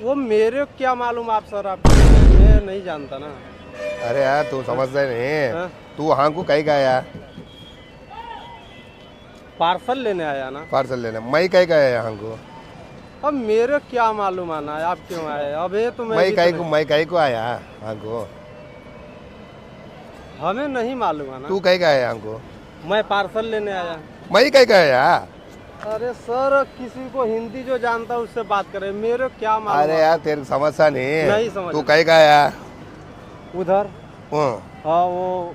वो मेरे को क्या मालूम आप सर, आप मैं नहीं जानता ना। अरे यार तू समझता ही नहीं। हाँ? तू वहाँ को कहीं का आया? पार्सल लेने आया ना। पार्सल लेने मैं कहीं का आया यहाँ को? अब मेरे को क्या मालूम आना है आप क्यों आए? अब ये तो मैं भी तो मैं कहीं को आया यहाँ को? हमें नहीं मालूम है ना। तू कहीं का आया यहाँ को? मैं पार्सल लेने आया। मैं कहीं का आया? अरे सर किसी को हिंदी जो जानता है उससे बात करे, मेरे को क्या मालूम। अरे यार तेरे को समझता नहीं। नहीं समझ। तू कहीं का आया? उधर हाँ, हाँ वो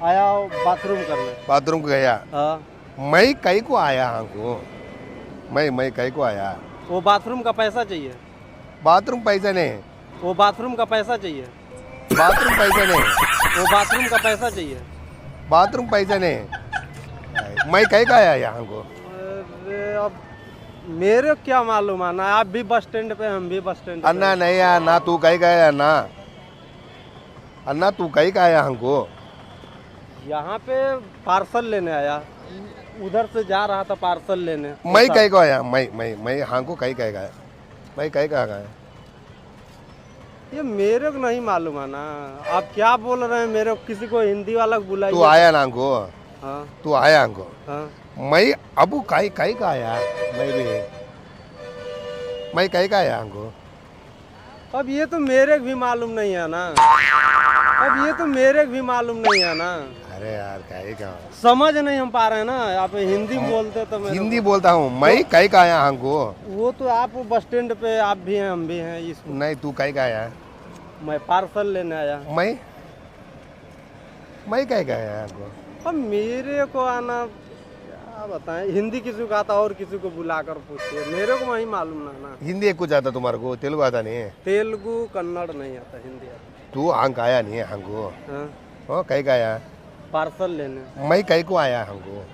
आया बाथरूम करने। बाथरूम को गया। हाँ मैं कहीं को आया यहाँ को? मैं कहीं को आया? वो बाथरूम का पैसा चाहिए। बाथरूम पैसा नहीं। वो बाथरूम का पैसा चाहिए। बाथरूम पैसा नहीं। वो बाथरूम का पैसा चाहिए। बाथरूम पैसा नहीं। मैं कहीं का आया यहाँ को? अरे अब मेरे को क्या मालूम है ना, आप भी बस स्टैंड पे हम भी बस स्टैंड पे। अन्ना नहीं यार ना, तू कहीं का आया ना? अन्ना तू कहीं का आया हमको? यहाँ पे पार्सल लेने आया, उधर से जा रहा था पार्सल लेने। मैं कहीं को आया? मैं यहाँ को कहीं का आया? मैं कहीं का आया? ये मेरे को नहीं मालूम है ना, आप क्या बोल रहे हैं? मेरे को किसी को हिंदी वाला को बुलाइए। तू आया ना हमको? हाँ तू आया हमको? हाँ। मैं अब कहीं कहीं का आया? मैं कहीं का आया हमको? अब ये तो मेरे को भी मालूम नहीं है ना। अब ये तो मेरे को भी मालूम नहीं है ना। अरे यार कहीं का? समझ नहीं हम पा रहे हैं ना, आप हिंदी में बोलते तो मैं हिंदी बोलता हूँ। मैं कहीं का आया हमको? वो तो आप बस स्टैंड पे आप भी हैं हम भी हैं इस। नहीं तू कहीं का आया? मैं पार्सल लेने आया। मैं कहीं का आया हमको? अब मेरे को आना क्या बताएं, हिंदी किसी को आता और किसी को बुलाकर पूछिए, मेरे को वही मालूम ना। हिंदी कुछ आता तुम्हारे को? तेलुगु आता नहीं है? तेलुगु कन्नड़ नहीं आता, हिंदी आता। तू अंक आया नहीं है हमको? हाँ हो कहीं का आया? पार्सल लेने। मैं कहीं को आया हमको?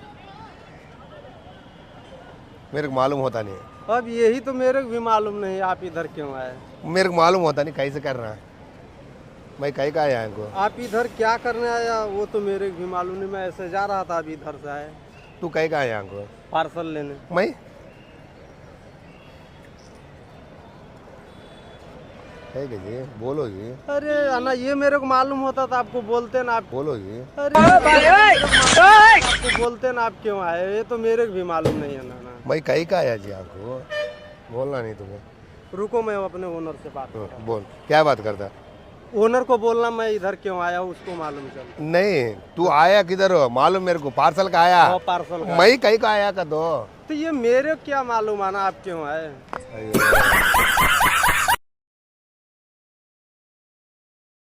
मेरे को मालूम होता नहीं। अब यही तो मेरे को भी मालूम नहीं, आप इधर क्यों आए? मेरे को मालूम होता नहीं कैसे कर रहा है। मैं कहीं का आया हमको? आप इधर क्या करने आया वो तो मेरे को भी मालूम नहीं, मैं ऐसे जा रहा था अभी इधर से आए तू कहीं का आया हमको? पार्सल लेने। मैं है कि जी? बोलो जी। अरे अन्ना ये मेरे को मालूम होता तो आपको बोलते ना। आप बोलो जी। अरे आपको बोलते ना, आप क्यों आए? ये तो मेरे को भी मालूम नहीं है ना। मैं कहीं का आया जी आपको? बोलना नहीं तुम्हें। रुको मैं अपने ओनर से बात हाँ, करता बोल क्या बात करता? हूँ। ओनर को बोलना मैं इधर क्यों आया उसको मालूम चल। नहीं तू आया किधर हो मालूम मेरे को? पार्सल का आया? पार्सल का। मैं कहीं का आया का? दो तो ये मेरे को क्या मालूम आना, आप क्यों आए? अयो।